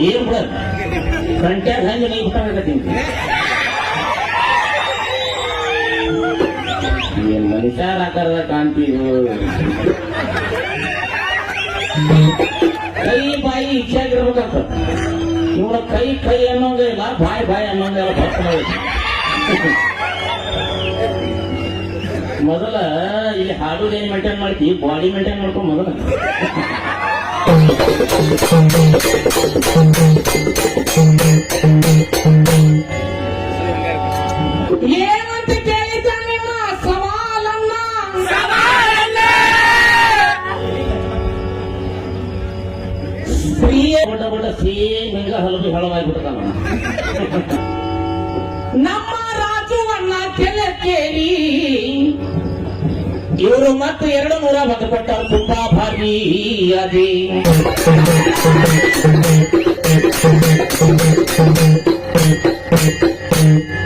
ಏನ್ ಬಿಡ ಫ್ರಂಟ್ಯಾಗ ಹಂಗೆ ನೀ ಬಿಟ್ಟಾಗತ್ತೀನಿ ಏನ್ ಮನುಷ್ಯರ ಆಕಾರದ ಕಾಣ್ತೀವಿ ಕೈ ಬಾಯಿ ಇಚ್ಛಾಗಿರ್ಬೇಕಂತ ಇವನ ಕೈ ಕೈ ಅನ್ನೋಂಗ ಇಲ್ಲ ಬಾಯಿ ಬಾಯಿ ಅನ್ನೋಂಗೆಲ್ಲ ಬರ್ತಾನೆ ಮೊದಲ ಇಲ್ಲಿ ಹಾಡೋದು ಏನ್ ಮೇಂಟೈನ್ ಮಾಡ್ತೀವಿ ಬಾಡಿ ಮೇಂಟೈನ್ ಮಾಡ್ಕೊ ಮೊದಲ ಏನಂತ ಕೇಳಿದ್ದಾನೆ ಸವಾಲನ್ನ ಸ್ತ್ರೀಯ ಬಡ ಬಡ ಸೇಮ್ ಹಿಂಗ ಹಲವು ಹಳವಾಗಿಬಿಡ್ತಾನ ನಮ್ಮ ರಾಜುವನ್ನ ಕೇಳಿ ಇವರು ಮತ್ತು 200 ಕೊಟ್ಟರು ತುಂಬಾ ಭಾರಿ ಅದೇ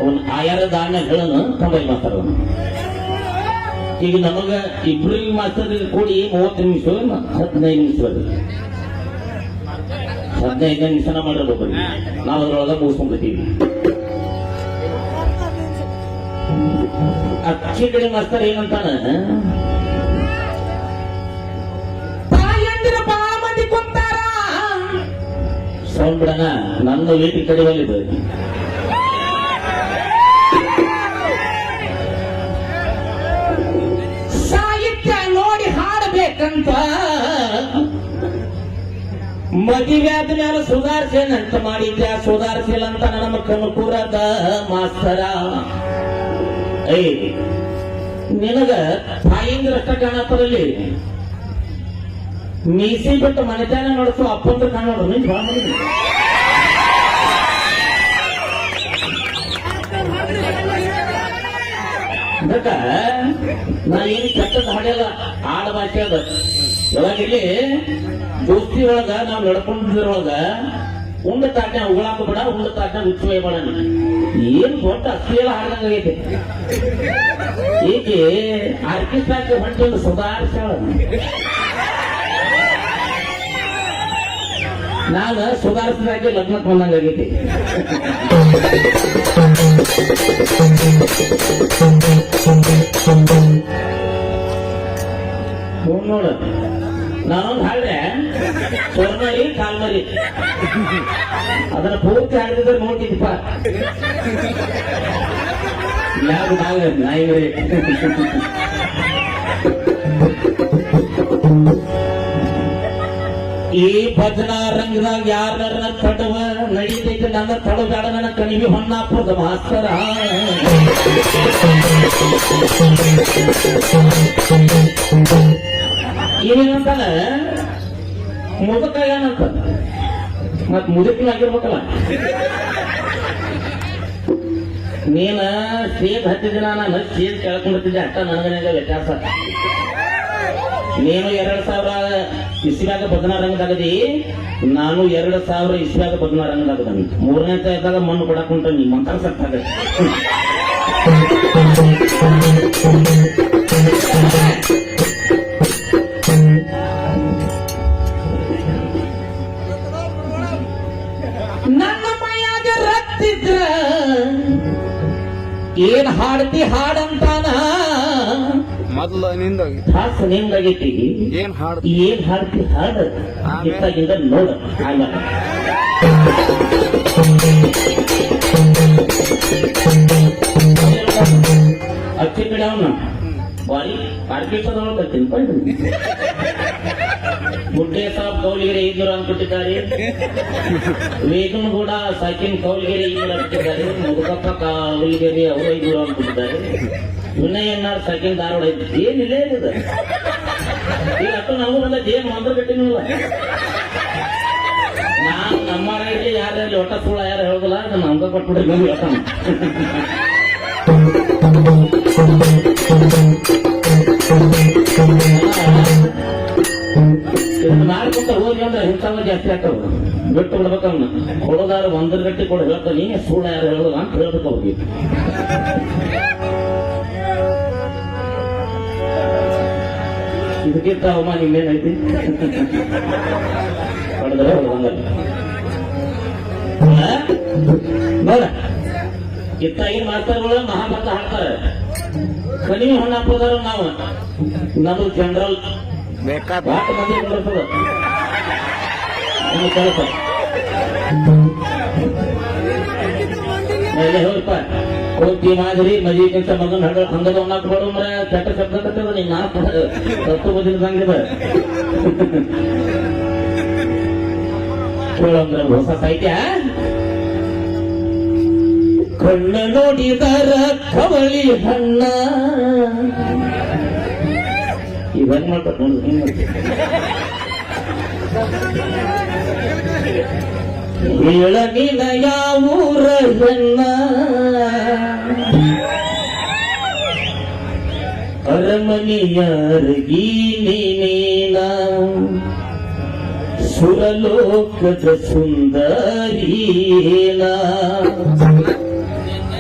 ಅವನ್ ಆಯಾರ ದಾನಗಳನ್ನು ತಂಬೈ ಮಾತಾಡೋನು ಈಗ ನಮಗ ಇಬ್ರಿಗೆ ಮಾಸ್ತರಿಗೆ ಕೂಡಿ 30 ನಿಮಿಷ 15 ನಿಮಿಷ ಬರ್ತದೆ 15 ನಿಮಿಷನ ಮಾಡಿರ್ಬೋದು ನಾವು ಅದ್ರೊಳಗ ಮುಗಿಸ್ಕೊಂಡ್ಬಿಡ್ತೀವಿ ಅಕ್ಕಿ ಕಡೆ ಮಾಸ್ತರ್ ಏನಂತಾನ ತಾಯಂದಿರ ಬಾಳ ಮಂದಿ ಕುಂತಾರ ಸೌಂಡ್ ಬಿಡಣ ನನ್ನ ವೇಟಿ ಕಡಿವಲ್ಲಿದೆ ಸಾಹಿತ್ಯ ನೋಡಿ ಹಾಡಬೇಕಂತ ಮದುವೆ ಆದ್ಮೇಲೆ ಸುಧಾರಿಸೇನಂತ ಮಾಡಿದ್ದೆ ಸುಧಾರಿಸಿಲ್ಲ ಅಂತ ನನ್ನ ಮಕ್ಕಳು ಕೂರದ ಮಾಸ್ತರ ಏ ನಿನಗ ತಾಯಿಂದ್ರಷ್ಟ ಕಾಣತ್ತರಲ್ಲಿ ಮೀಸಿ ಬಿಟ್ಟು ಮನೆತನ ನೋಡಿಸು ಅಪ್ಪಂದ್ರ ಕಾಣ ನೋಡು ನೀನ್ ಬಾ ಮಾಡಿ ಅದಕ್ಕ ನಾ ಏನು ಕೆಟ್ಟದ್ದು ಹಾಡಲ್ಲ ಆಡ ಭಾಷೆ ಅದ ಯಾವಾಗ ಇಲ್ಲಿ ದೋಸ್ತಿ ಒಳಗ ನಾವು ನಡ್ಕೊಂಡಿದ್ರೊಳಗ ಉಂಡ ತಾಟ್ನ ಉಗಳಾಕ ಬಿಡ ಉಂಡ ತಾಟ್ನ ಉಚ್ಚುವೈ ಬೇಡ ಏನ್ ದೊಡ್ಡ ಅಶ್ಲೀಲ ಹಾಡ್ದಂಗೈತೆ ಈಕೆ ಆರ್ಕೆಸ್ಟ್ರಾಕ್ಕೆ ಹೊಂಟೊಂದು ಸುಧಾರಿಸ್ಯಾಳ ನಾನು ಸುಧಾರಿಸಿದಾಗೆ ಲಗ್ನಕ್ಕೆ ಬಂದಂಗಾಗೈತಿ ನೋಡ ನಾನೊಂದು ಹಾಡ್ರೆ ಸ್ವರ್ಮರಿ ಕಾಲ್ಮರಿ ಅದನ್ನ ಪೂರ್ತಿ ಹಾಡಿದ್ರೆ ನೋಡ್ತಿದ್ದಪ್ಪ ಯಾರು ನಾಯಿಗರೇ ಈ ಭಜನಾ ರಂಗದಾಗ ಯಾರ ತಡವ ನಡೀತೈತೆ ನನ್ನ ತಡಬೇಡ ನನ್ನ ಕಣಿವಿ ಹೊನ್ನಾಪುರದ ಮಾಸ್ತರ ಏನೇನಂತಾನ ಮುದಕ ಏನಂತ ಮತ್ ಮುದುಕನಾಗಿರ್ಬೇಕಲ್ಲ ನೀನ ಸೇದ್ ಹತ್ತಿದಿನ ನಾನು ಸೇದ್ ಕೇಳ್ಕೊಂಡಿದ್ದೆ ಅಷ್ಟ ನನಗನಾಗ ವ್ಯತ್ಯಾಸ ನೀನು 2000 ಇಸ್ವಿಯಾಗ ಭಜನಾ ರಂಗದಾಗದಿ ನಾನು 2000 ಇಸ್ವಿಯಾಗ ಭಜನಾ ರಂಗದಾಗದ 3ನೇ ತರದಾಗ ಮಣ್ಣು ಕೊಡಕ್ ಉಂಟ ನೀ ಮಂತ್ರ ಸತ್ತಾಗ ನನ್ನ ಮೈಯಾಗ ರಕ್ತಿದ್ರ ಏನ್ ಹಾಡ್ತಿ ಹಾಡಂತಾನ ಮೊದಲು ಹಾಸ ನಿಂದಾಗೈತಿ ಏನ್ ಹಾಡ್ತಿ ಹಾಡ ಇತ್ತಾಗಿಂದ ನೋಡ ಆಗ ಅಕ್ಕಿ ಕಡೆ ಅವನ ಬಾರಿ ಆರ್ಕೆಸ್ಟ್ರಾದೊಳಗೆ ಬರ್ತೀನಿ ಗುಡ್ಡೆ ಸಾಬ್ ಕೌಲಿಗೆರೆ 500 ಅಂದ್ಬಿಟ್ಟಿದ್ದಾರೆ ವೇಗನ್ ಕೂಡ ಸಾಕಿನ್ ಕೌಲಿಗೆರೆ 500 ಅಂದ್ಬಿಟ್ಟಿದ್ದಾರೆ ಮುದುಕಪ್ಪ ಕೌಲಿಗೆರೆ ಅವರು 500 ಅಂದ್ಬಿಟ್ಟಿದ್ದಾರೆ ವಿನಯ್ ಎನ್ನಾರ್ ಸಾಕಿನ್ ಧಾರವಾಡ ಏನಿಲ್ಲ ಏನಿದೆ ಈಗ ಅಷ್ಟು ನಮಗೂ ಬಂದ ಏನ್ ಮಂದ್ರ ಗಟ್ಟಿನಲ್ಲ ನಾನು ನಮ್ಮ ಯಾರಲ್ಲಿ ಒಟ್ಟ ಸುಳ್ಳ ಯಾರು ಹೇಳೋದಿಲ್ಲ ನಮ್ಗ ಕೊಟ್ಬಿಟ್ರೆ ನೀವು ಹೇಳ್ತಾನ ಮಾಡ್ಕೊಂತ ಹೋಗಿ ಅಂದ್ರೆ ಇಂಥವ ಜಾಸ್ತಿ ಆಗ್ತಾವ ಬಿಟ್ಟು ಬಿಡ್ಬೇಕವ್ನ ಕೊಡೋದಾರ 1 ಗಂಟೆ ಕೊಡ ಹೇಳ್ತಾನೆ ಸುಳ್ಳ ಯಾರು ಹೇಳೋದಿಲ್ಲ ಅಂತ ಹೇಳ್ಬೇಕು ಅವ್ರಿಗೆ ಇದಕ್ಕಿಂತ ಅವಮಾನ ಇನ್ನೇನೈತಿ ಹೊಡೆದ್ರೆ ಹೊಡೆದಂಗಲ್ಲ ನೋಡ ಇತ್ತಾಗಿನ ಮಾಸ್ತರ್ಗಳು ಮಹಾಭಾರತ ಹಾಡ್ತಾರೆ ಕಡಿಮೆ ಹಣ್ಣು ಹಾಕೋದಾರ ನಾವು ನಮ್ದು ಜನರಲ್ ಬೇಕಾದ ಭಾಳ ಮಂದಿ ಬರ್ತದ ಕೆಲಸ ಹೋಗಪ್ಪ ಕೋಟಿ ಮಾದರಿ ಮದುವೆಗಿಂತ ಮಗನ ಹಂಗದ ಉಣ್ಣಾಕ್ ಬರೋ ಮರ ಕೆಟ್ಟ ಶಬ್ದ ಕತ್ತದ ನೀನ್ ನಾಲ್ಕು ಹತ್ತು ಬದಿನ ಸಂಗಿದ ಕೇಳಂದ್ರ ಹೊಸ ಸಾಹಿತ್ಯ ಕಣ್ಣ ನೋಡಿದರ ಕವಳಿ ಹಣ್ಣ ಇವೆಲ್ಲ ಮಾಡ್ಬೇಕು ನೋಡಿ ಹೇಳ ನೀನ ಯಾವೂರ ಹೆಣ್ಣ ಅರಮನೆಯಾರಗಿ ನೀನೇನ ಸುರಲೋಕದ ಸುಂದರೀನ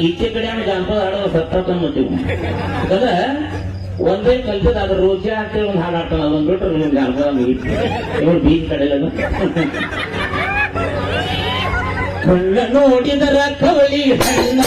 ಈಚೆ ಕಡೆ ಜಾನಪದ ಹಾಡೋ ಸತ್ತ ನೋಡ್ತೀವಿ ಯಾಕಂದ್ರೆ ಒಂದೇ ಕಲ್ತದ ಅದ್ರ ರುಚಿ ಆಗ್ತೇವೆ ಒಂದು ಹಾಡು ಹಾಡ್ತಾನ ಅದೊಂದು ಬಿಟ್ರೆ ನಿಮ್ಗೆ ಜಾನಪದ ಇವ್ರು ಬೀಚ್ ಕಡೆ ಕಣ್ಣ ನೋಡಿದರ ಕವಳಿ ಹಣ್ಣ